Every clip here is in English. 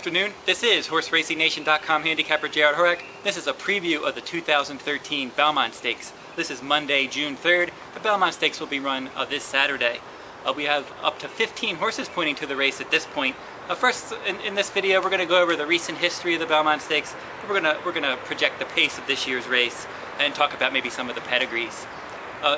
afternoon. This is HorseRacingNation.com handicapper Jared Horak. This is a preview of the 2013 Belmont Stakes. This is Monday, June 3rd. The Belmont Stakes will be run this Saturday. We have up to 15 horses pointing to the race at this point. First, in this video, we're going to go over the recent history of the Belmont Stakes. We're going to project the pace of this year's race and talk about maybe some of the pedigrees.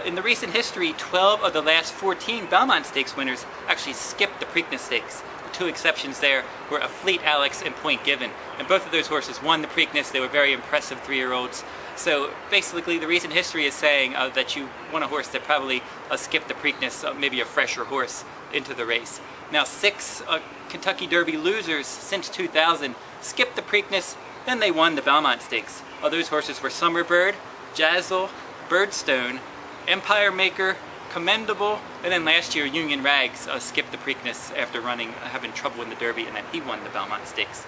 In the recent history, 12 of the last 14 Belmont Stakes winners actually skipped the Preakness Stakes. The two exceptions there were a Fleet Alex and Point Given, and both of those horses won the Preakness. They were very impressive 3-year-olds. So basically, the recent history is saying that you want a horse that probably skipped the Preakness, maybe a fresher horse, into the race. Now, 6 Kentucky Derby losers since 2000 skipped the Preakness, then they won the Belmont Stakes. Those horses were Summerbird, Jazzle, Birdstone, Empire Maker, Commendable, and then last year Union Rags skipped the Preakness after having trouble in the Derby, and then he won the Belmont Stakes.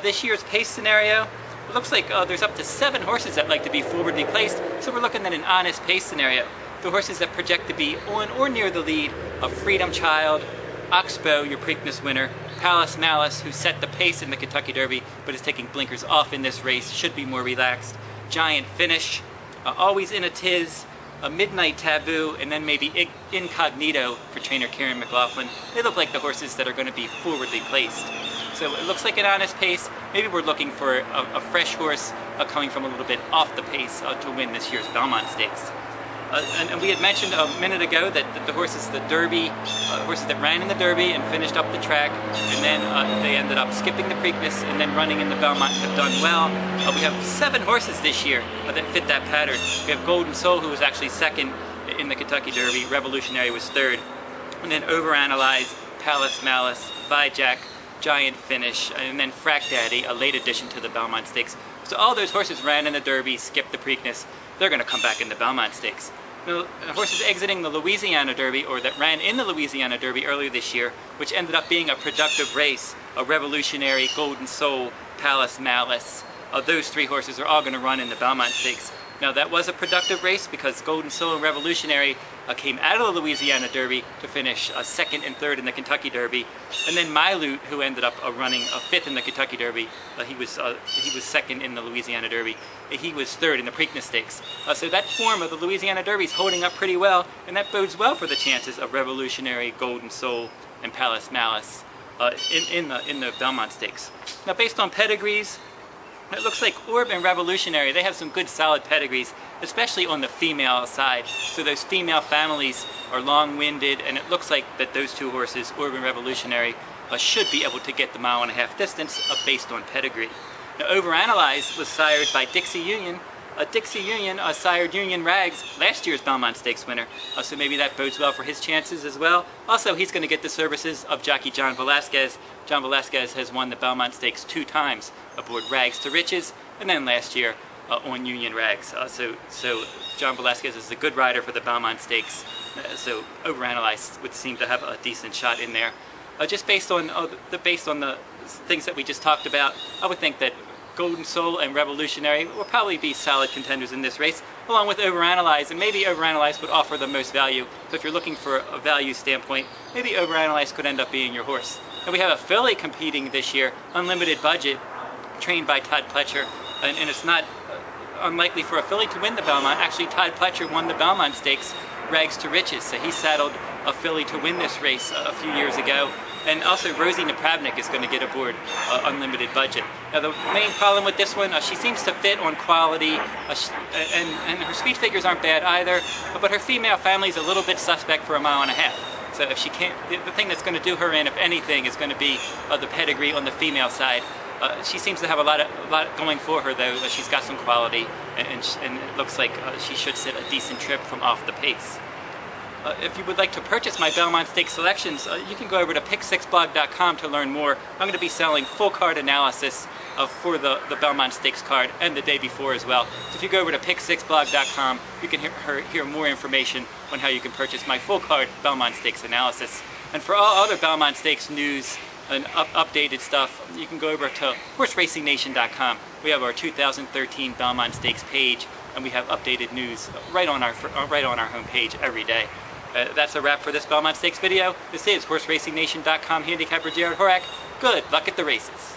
This year's pace scenario, it looks like there's up to 7 horses that like to be forwardly placed, so we're looking at an honest pace scenario. The horses that project to be on or near the lead of Freedom Child, Oxbow, your Preakness winner, Palace Malice, who set the pace in the Kentucky Derby but is taking blinkers off in this race, should be more relaxed, Giant Finish, Always in a Tiz, a Midnight Taboo, and then maybe Incognito for trainer Karen McLaughlin. They look like the horses that are going to be forwardly placed. So it looks like an honest pace. Maybe we're looking for a fresh horse coming from a little bit off the pace to win this year's Belmont Stakes. And we had mentioned a minute ago that the horses, the Derby, horses that ran in the Derby and finished up the track, and then they ended up skipping the Preakness and then running in the Belmont, have done well. We have 7 horses this year that fit that pattern. We have Golden Soul, who was actually second in the Kentucky Derby. Revolutionary was third. And then Overanalyze, Palace Malice, Vijack, Giant Finish, and then Frack Daddy, a late addition to the Belmont Stakes. So all those horses ran in the Derby, skipped the Preakness. They're going to come back in the Belmont Stakes. Now, horses exiting the Louisiana Derby, or that ran in the Louisiana Derby earlier this year, which ended up being a productive race, a Revolutionary, Golden Soul, Palace Malice. Those 3 horses are all going to run in the Belmont Stakes. Now, that was a productive race because Golden Soul and Revolutionary came out of the Louisiana Derby to finish 2nd and 3rd in the Kentucky Derby, and then Mylute, who ended up running 5th in the Kentucky Derby, he was 2nd in the Louisiana Derby. He was 3rd in the Preakness Stakes. So that form of the Louisiana Derby is holding up pretty well, and that bodes well for the chances of Revolutionary, Golden Soul, and Palace Malice in the Belmont Stakes. Now, based on pedigrees, it looks like Orb and Revolutionary, they have some good solid pedigrees, especially on the female side. So those female families are long-winded, and it looks like that those 2 horses, Orb and Revolutionary, should be able to get the 1.5 mile distance based on pedigree. Now, Overanalyze was sired by Dixie Union. Dixie Union sired Union Rags, last year's Belmont Stakes winner, so maybe that bodes well for his chances as well. Also, he's going to get the services of jockey John Velasquez. John Velasquez has won the Belmont Stakes 2 times aboard Rags to Riches, and then last year on Union Rags. So John Velasquez is a good rider for the Belmont Stakes, so Overanalyze would seem to have a decent shot in there. Just based on the things that we just talked about, I would think that Golden Soul and Revolutionary will probably be solid contenders in this race, along with Overanalyze, and maybe Overanalyze would offer the most value. So if you're looking for a value standpoint, maybe Overanalyze could end up being your horse. And we have a filly competing this year, Unlimited Budget, trained by Todd Pletcher, and it's not unlikely for a filly to win the Belmont. Actually, Todd Pletcher won the Belmont Stakes, Rags to Riches, so he saddled a filly to win this race a few years ago. And also Rosie Napravnik is going to get aboard Unlimited Budget. Now, the main problem with this one, she seems to fit on quality, and her speed figures aren't bad either, but her female family is a little bit suspect for 1.5 miles. So if she can't, the thing that's going to do her in, if anything, is going to be the pedigree on the female side. She seems to have a lot going for her, though. She's got some quality, and it looks like she should sit a decent trip from off the pace. If you would like to purchase my Belmont Stakes selections, you can go over to pick6blog.com to learn more. I'm going to be selling full card analysis for the Belmont Stakes card and the day before as well. So if you go over to pick6blog.com, you can hear more information on how you can purchase my full card Belmont Stakes analysis. And for all other Belmont Stakes news and updated stuff, you can go over to HorseRacingNation.com. We have our 2013 Belmont Stakes page, and we have updated news right on our homepage every day. That's a wrap for this Belmont Stakes video. This is HorseRacingNation.com handicapper Jared Horak. Good luck at the races.